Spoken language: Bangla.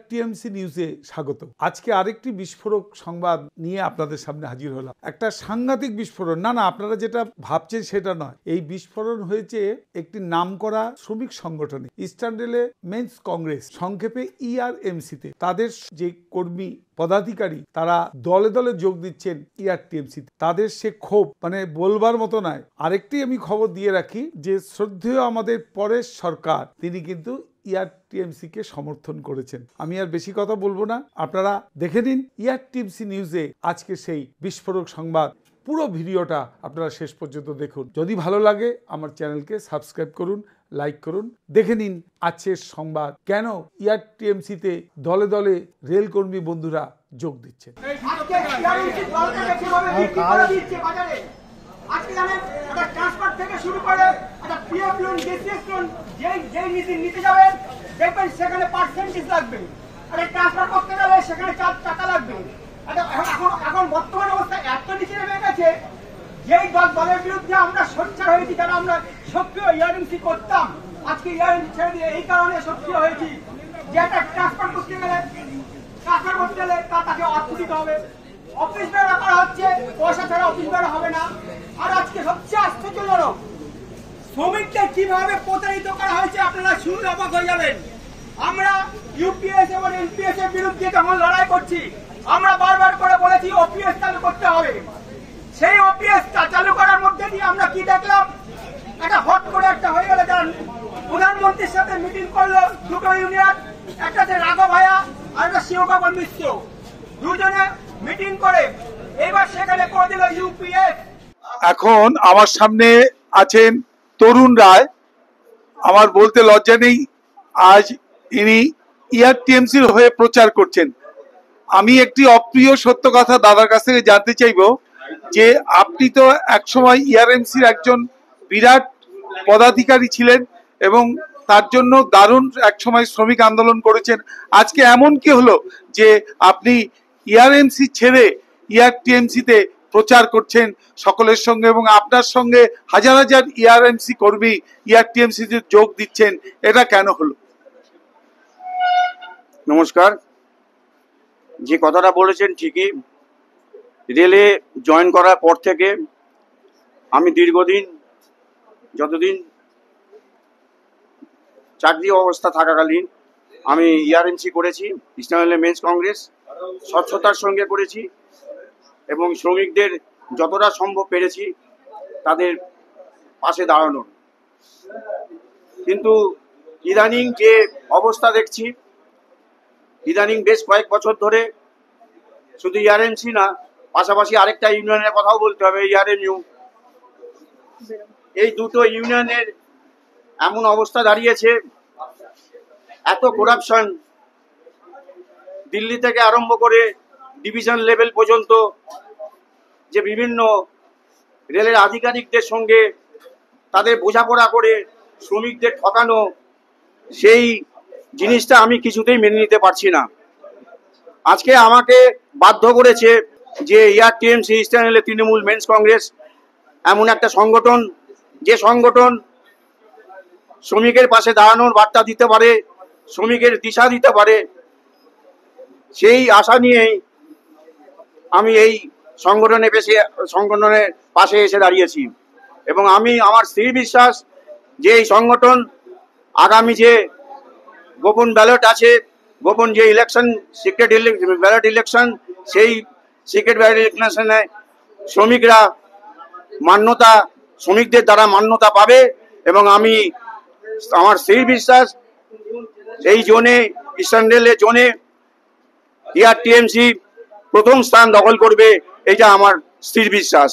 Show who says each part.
Speaker 1: টিএমসি নিউজে স্বাগত। আজকে আরেকটি বিস্ফোরক সংবাদ নিয়ে আপনাদের সামনে হাজির হলাম। একটা সাংঘাতিক বিস্ফোরণ। না আপনারা যেটা ভাবছেন সেটা নয়। এই বিস্ফোরণ হয়েছে একটি নামকরা শ্রমিক সংগঠনে, ইস্টার্ন রেলে মেন্স কংগ্রেস, সংক্ষেপে ইআরএমসিতে। তাদের যে কর্মী পদাধিকারী তারা দলে দলে যোগ দিচ্ছেন টিএমসি। তাদের সে ক্ষোভ মানে বলবার মতো নয়। আরেকটি আমি খবর দিয়ে রাখি যে শ্রদ্ধেয় আমাদের পরেশ সরকার তিনি কিন্তু টিএমসি কে সমর্থন করেছেন। আমি আর বেশি কথা বলবো না, আপনারা দেখে নিন টিএমসি নিউজে আজকে সেই বিস্ফোরক সংবাদ। পুরো ভিডিওটা আপনারা শেষ পর্যন্ত দেখুন। যদি ভালো লাগে আমার চ্যানেলকে সাবস্ক্রাইব করুন, লাইক করুন। দেখে নিন আজকের সংবাদ, কেন টিএমসিতে দলে দলে রেলকর্মী বন্ধুরা যোগ দিচ্ছেন।
Speaker 2: আজকে জানেন একটা ট্রান্সফার থেকে শুরু করে একটা পিএফ লোন, ডিসিএস লোন যেই নীতি নিতে যাবেন দেখবেন সেখানে পার্সেন্টেজ লাগবে। আর ট্রান্সফার করতে গেলে সেখানে টাকা লাগবে। এখন বর্তমান অবস্থা এত নিচে নেমে গেছে, যেই দলের বিরুদ্ধে আমরা সোচ্চার হয়েছি, যারা আমরা সক্রিয় ইআরএমসি করতাম, আজকে ইআরএমসি ছেড়ে দিয়ে এই কারণে সক্রিয় হয়েছি যে একটা ট্রান্সফার করতে গেলে তাকে অর্থ দিতে হবে। অফিস বেড়া করা হচ্ছে, পয়সা ছাড়া অফিস বেড়া হবে না। আর আজকে সবচেয়ে আশ্চর্যজনক, শ্রমিকদের কিভাবে প্রতারিত করা হয়েছে আপনারা শুনলে অবাক হয়ে যাবেন। আমরা ইউপিএস এবং এনপিএস এর বিরুদ্ধে যখন লড়াই করছি, আমরা বারবার করে বলেছি ওপিএস চালু করতে হবে। সেই ওপিএস চালু করার মধ্যে দিয়ে আমরা কি দেখলাম, একটা হট করে একটা হয়ে গেল। যারা প্রধানমন্ত্রীর সাথে মিটিং করলো দুটো ইউনিয়ন, একটা রাঘব ভাইয়া আর একটা শিবকাপল মিশ্র, দুজনে মিটিং করে এবার সেখানে করে দিল ইউপিএস।
Speaker 1: এখন আমার সামনে আছেন তরুণ রায়। আমার বলতে লজ্জা নেই, আজ ইনি টিএমসির হয়ে প্রচার করছেন। আমি একটি অপ্রিয় সত্য কথা দাদার কাছ থেকে জানতে চাইব যে আপনি তো একসময় ইআরএমসির একজন বিরাট পদাধিকারী ছিলেন এবং তার জন্য দারুণ একসময় শ্রমিক আন্দোলন করেছেন। আজকে এমন কি হলো যে আপনি ইআরএমসি ছেড়ে টিএমসিতে প্রচার করছেন সকলের সঙ্গে, এবং আপনার সঙ্গে হাজার হাজার ইআরএমসি কর্মী টিএমসিতে যোগ দিচ্ছেন, এটা কেন হলো?
Speaker 3: নমস্কার। যে কথাটা বলেছেন ঠিকই। রেলে জয়েন করার পর থেকে আমি দীর্ঘদিন, যতদিন চাকরি অবস্থা থাকাকালীন আমি ইআরএমসি করেছি, ইস্টার্ন রেলে মেন্স কংগ্রেস, স্বচ্ছতার সঙ্গে করেছি এবং শ্রমিকদের যতটা সম্ভব পেরেছি তাদের পাশে দাঁড়ানোর। কিন্তু ইদানিং যে অবস্থা দেখছি, ইদানিং বেশ কয়েক বছর ধরে শুধু ইআরএমসি না, পাশাপাশি আরেকটা ইউনিয়নের কথাও বলতে হবে, ইআরএমইউ, এই দুটো ইউনিয়নের এমন অবস্থা দাঁড়িয়েছে, এত করাপশন, দিল্লি থেকে আরম্ভ করে ডিভিশন লেভেল পর্যন্ত, যে বিভিন্ন রেলের আধিকারিকদের সঙ্গে তাদের বোঝাপড়া করে শ্রমিকদের ঠকানো, সেই জিনিসটা আমি কিছুতেই মেনে নিতে পারছি না। আজকে আমাকে বাধ্য করেছে যে টিএমসি, ইস্টার্ন রেলে তৃণমূল মেন্স কংগ্রেস এমন একটা সংগঠন, যে সংগঠন শ্রমিকের পাশে দাঁড়ানোর বার্তা দিতে পারে, শ্রমিকের দিশা দিতে পারে, সেই আশা নিয়েই আমি এই সংগঠনের পাশে এসে দাঁড়িয়েছি। এবং আমি আমার স্থির বিশ্বাস যে এই সংগঠন আগামী যে গোপন ব্যালট আছে, গোপন যে ইলেকশন, সিক্রেট ব্যালট ইলেকশন, সেই সিক্রেট ব্যালট ইলেকশনে শ্রমিকরা মান্যতা, শ্রমিকদের দ্বারা মান্যতা পাবে। এবং আমি আমার স্থির বিশ্বাস এই জোনে, ইস্টার্ন রেলের জোনে টিএমসি প্রথম স্থান দখল করবে, এটা আমার স্থির বিশ্বাস।